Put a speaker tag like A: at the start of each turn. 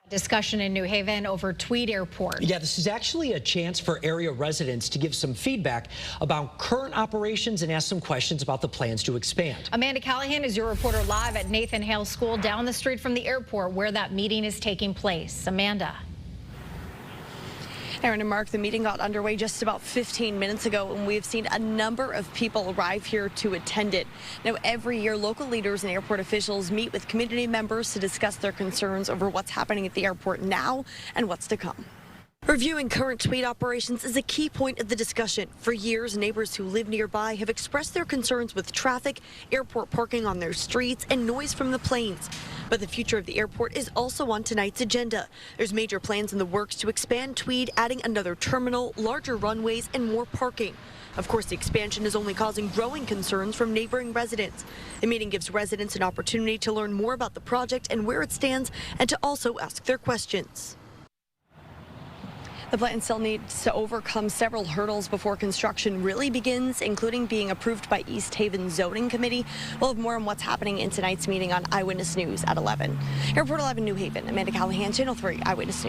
A: Discussion in New Haven over Tweed Airport.
B: Yeah, this is actually a chance for area residents to give some feedback about current operations and ask some questions about the plans to expand.
A: Amanda Callahan is your reporter live at Nathan Hale School down the street from the airport where that meeting is taking place. Amanda.
C: Aaron and Mark, the meeting got underway just about 15 minutes ago, and we've seen a number of people arrive here to attend it. Now, every year, local leaders and airport officials meet with community members to discuss their concerns over what's happening at the airport now and what's to come. Reviewing current Tweed operations is a key point of the discussion. For years, neighbors who live nearby have expressed their concerns with traffic, airport parking on their streets, and noise from the planes. But the future of the airport is also on tonight's agenda. There's major plans in the works to expand Tweed, adding another terminal, larger runways, and more parking. Of course, the expansion is only causing growing concerns from neighboring residents. The meeting gives residents an opportunity to learn more about the project and where it stands, and to also ask their questions. The plan still needs to overcome several hurdles before construction really begins, including being approved by East Haven Zoning Committee. We'll have more on what's happening in tonight's meeting on Eyewitness News at 11. Airport 11 New Haven, Amanda Callahan, Channel 3 Eyewitness News.